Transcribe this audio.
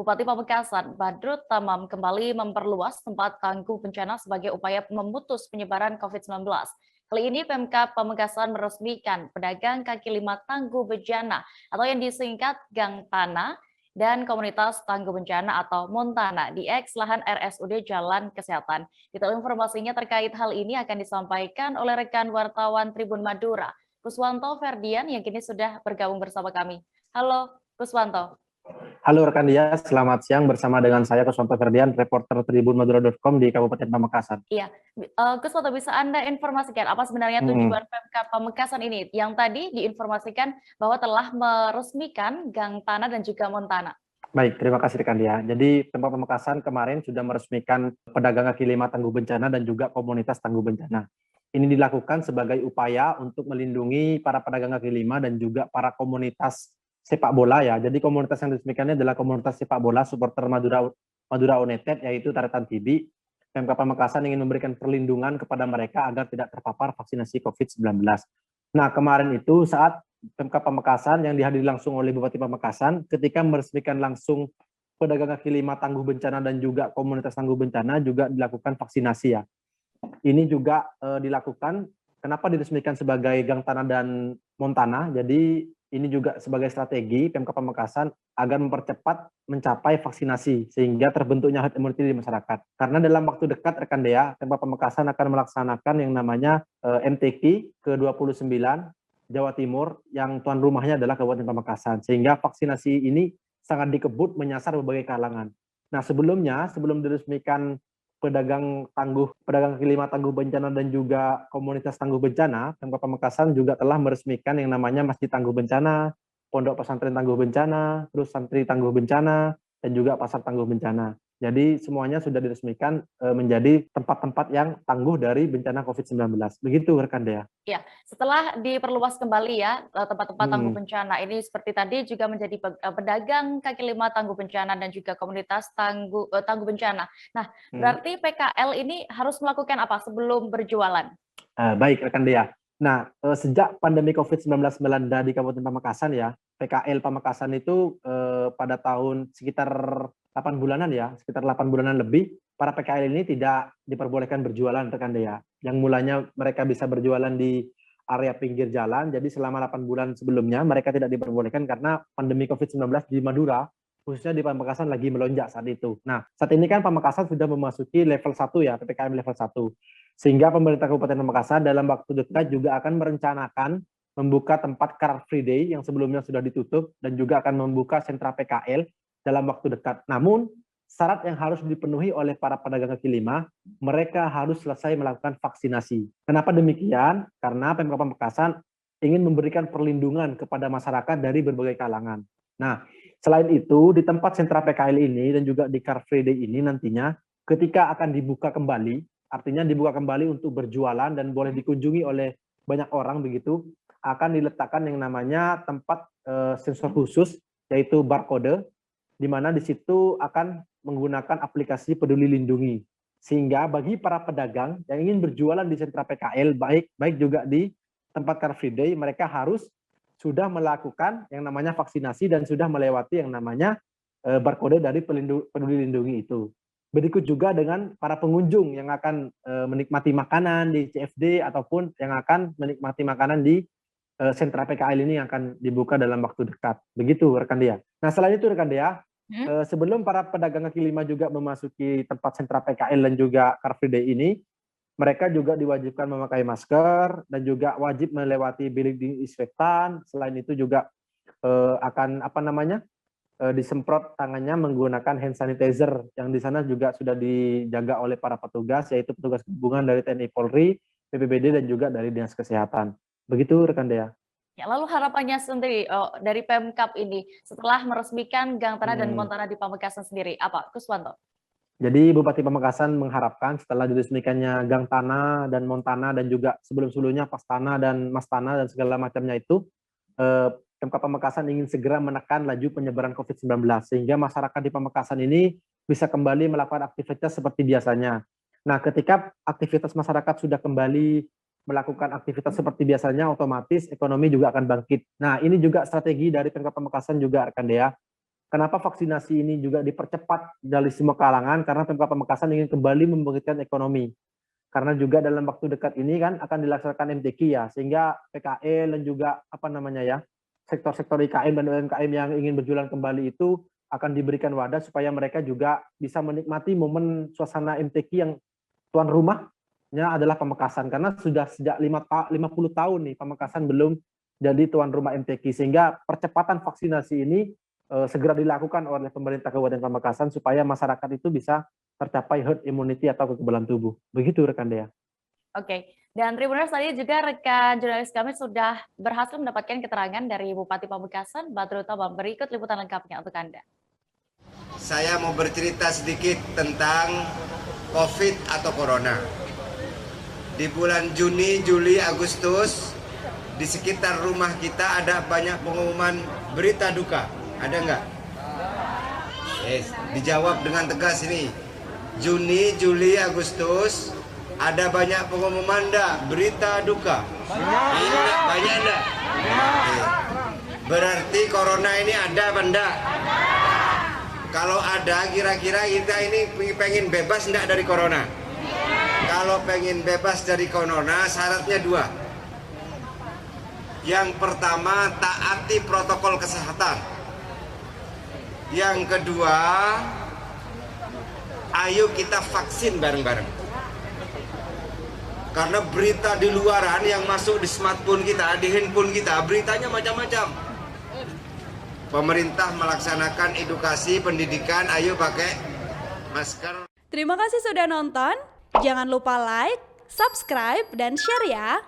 Bupati Pamekasan, Badrut Tamam, kembali memperluas tempat tangguh bencana sebagai upaya memutus penyebaran COVID-19. Kali ini Pemkab Pamekasan meresmikan pedagang kaki lima tangguh bencana atau yang disingkat Gang Tanah dan komunitas tangguh bencana atau Montana di eks lahan RSUD Jalan Kesehatan. Detail informasinya terkait hal ini akan disampaikan oleh rekan wartawan Tribun Madura, Kuswanto Ferdian yang kini sudah bergabung bersama kami. Halo, Kuswanto. Halo rekan dia, selamat siang bersama dengan saya Kuswanto Ferdian, reporter tribunmadura.com di Kabupaten Pamekasan. Iya, Kuswanto, bisa Anda informasikan apa sebenarnya tujuan Pemkab Pamekasan ini yang tadi diinformasikan bahwa telah meresmikan Gang Tanah dan juga Montana? Baik, terima kasih rekan dia. Jadi Pemkab Pamekasan kemarin sudah meresmikan pedagang kaki lima tangguh bencana dan juga komunitas tangguh bencana. Ini dilakukan sebagai upaya untuk melindungi para pedagang kaki lima dan juga para komunitas sepak bola ya. Jadi komunitas yang diresmikannya adalah komunitas sepak bola supporter Madura United, yaitu Taretan TB. Pemkab Pamekasan ingin memberikan perlindungan kepada mereka agar tidak terpapar vaksinasi COVID-19. Nah, kemarin itu saat Pemkab Pamekasan yang dihadiri langsung oleh Bupati Pamekasan ketika meresmikan langsung pedagang kaki lima tangguh bencana dan juga komunitas tangguh bencana juga dilakukan vaksinasi ya. Ini juga dilakukan, kenapa diresmikan sebagai Gang Tanah dan Montana, jadi ini juga sebagai strategi Pemkab Pamekasan agar mempercepat mencapai vaksinasi sehingga terbentuknya herd immunity di masyarakat. Karena dalam waktu dekat rekan Dea, Pemkab Pamekasan akan melaksanakan yang namanya MTQ ke-29 Jawa Timur yang tuan rumahnya adalah Kabupaten Pamekasan, sehingga vaksinasi ini sangat dikebut menyasar berbagai kalangan. Nah, sebelum diresmikan pedagang kaki lima tangguh bencana dan juga komunitas tangguh bencana, Pemkab Pamekasan juga telah meresmikan yang namanya Masjid Tangguh Bencana, Pondok Pesantren Tangguh Bencana, terus Santri Tangguh Bencana, dan juga Pasar Tangguh Bencana. Jadi semuanya sudah diresmikan menjadi tempat-tempat yang tangguh dari bencana COVID-19. Begitu rekan Dea. Ya, setelah diperluas kembali ya tempat-tempat tangguh bencana ini seperti tadi juga menjadi pedagang kaki lima tangguh bencana dan juga komunitas tangguh bencana. Nah, berarti PKL ini harus melakukan apa sebelum berjualan? Baik rekan Dea. Nah, sejak pandemi COVID-19 melanda di Kabupaten Pamekasan ya, PKL Pamekasan itu pada tahun sekitar 8 bulanan ya, sekitar 8 bulanan lebih, para PKL ini tidak diperbolehkan berjualan rekan Dea. Yang mulanya mereka bisa berjualan di area pinggir jalan, jadi selama 8 bulan sebelumnya mereka tidak diperbolehkan karena pandemi COVID-19 di Madura, khususnya di Pamekasan lagi melonjak saat itu. Nah, saat ini kan Pamekasan sudah memasuki level 1 ya, PPKM level 1. Sehingga pemerintah Kabupaten Pamekasan dalam waktu dekat juga akan merencanakan membuka tempat Car Free Day yang sebelumnya sudah ditutup dan juga akan membuka sentra PKL dalam waktu dekat. Namun, syarat yang harus dipenuhi oleh para pedagang kaki lima, mereka harus selesai melakukan vaksinasi. Kenapa demikian? Karena Pemkab Pamekasan ingin memberikan perlindungan kepada masyarakat dari berbagai kalangan. Nah, selain itu, di tempat sentra PKL ini dan juga di Car Free Day ini nantinya, ketika akan dibuka kembali, artinya dibuka kembali untuk berjualan dan boleh dikunjungi oleh banyak orang begitu, akan diletakkan yang namanya tempat sensor khusus, yaitu barcode, di mana di situ akan menggunakan aplikasi Peduli Lindungi. Sehingga bagi para pedagang yang ingin berjualan di sentra PKL, baik juga di tempat Car Free Day, mereka harus sudah melakukan yang namanya vaksinasi dan sudah melewati yang namanya barcode dari Peduli Lindungi itu. Berikut juga dengan para pengunjung yang akan menikmati makanan di CFD ataupun yang akan menikmati makanan di sentra PKL ini yang akan dibuka dalam waktu dekat. Begitu rekan Dea. Nah, selain itu rekan Dea, sebelum para pedagang kaki lima juga memasuki tempat sentra PKL dan juga Car Free Day ini, mereka juga diwajibkan memakai masker dan juga wajib melewati bilik disinfektan. Selain itu juga akan disemprot tangannya menggunakan hand sanitizer yang di sana juga sudah dijaga oleh para petugas, yaitu petugas gabungan dari TNI Polri, BPBD dan juga dari Dinas Kesehatan. Begitu rekan Dea. Ya, lalu harapannya sendiri dari Pemkab ini setelah meresmikan Gang Tanah dan Montana di Pamekasan sendiri, apa, Kuswanto? Jadi Bupati Pamekasan mengharapkan setelah diresmikannya Gang Tanah dan Montana dan juga sebelum-sebelumnya Pastana dan Mastana dan segala macamnya itu, Pemkab Pamekasan ingin segera menekan laju penyebaran COVID-19 sehingga masyarakat di Pamekasan ini bisa kembali melakukan aktivitas seperti biasanya. Nah, ketika aktivitas masyarakat sudah kembali melakukan aktivitas seperti biasanya, otomatis ekonomi juga akan bangkit. Nah, ini juga strategi dari Pemkab Pamekasan juga rekan Dea. Kenapa vaksinasi ini juga dipercepat dari semua kalangan? Karena Pemkab Pamekasan ingin kembali membangkitkan ekonomi. Karena juga dalam waktu dekat ini kan akan dilaksanakan MTQ ya, sehingga PKL dan juga sektor-sektor IKM dan UMKM yang ingin berjualan kembali itu akan diberikan wadah supaya mereka juga bisa menikmati momen suasana MTQ yang tuan rumahnya adalah Pamekasan. Karena sudah sejak 50 tahun nih Pamekasan belum jadi tuan rumah MTQ, sehingga percepatan vaksinasi ini segera dilakukan oleh pemerintah Kabupaten Pamekasan supaya masyarakat itu bisa tercapai herd immunity atau kekebalan tubuh. Begitu rekan Dea. Oke, dan Tribuners tadi juga rekan jurnalis kami sudah berhasil mendapatkan keterangan dari Bupati Pamekasan, Badrut Tamam. Berikut liputan lengkapnya untuk Anda. Saya mau bercerita sedikit tentang COVID atau Corona. Di bulan Juni, Juli, Agustus, di sekitar rumah kita ada banyak pengumuman berita duka. Ada nggak? Yes, dijawab dengan tegas ini. Juni, Juli, Agustus, ada banyak pengumuman enggak? Berita duka. Banyak enggak? Berarti Corona ini ada apa enggak? Kalau ada, kira-kira kita ini pengen bebas enggak dari Corona? Kalau pengen bebas dari Corona, syaratnya dua. Yang pertama, taati protokol kesehatan. Yang kedua, ayo kita vaksin bareng-bareng. Karena berita di luaran yang masuk di smartphone kita, di handphone kita, beritanya macam-macam. Pemerintah melaksanakan edukasi, pendidikan, ayo pakai masker. Terima kasih sudah nonton. Jangan lupa like, subscribe, dan share ya.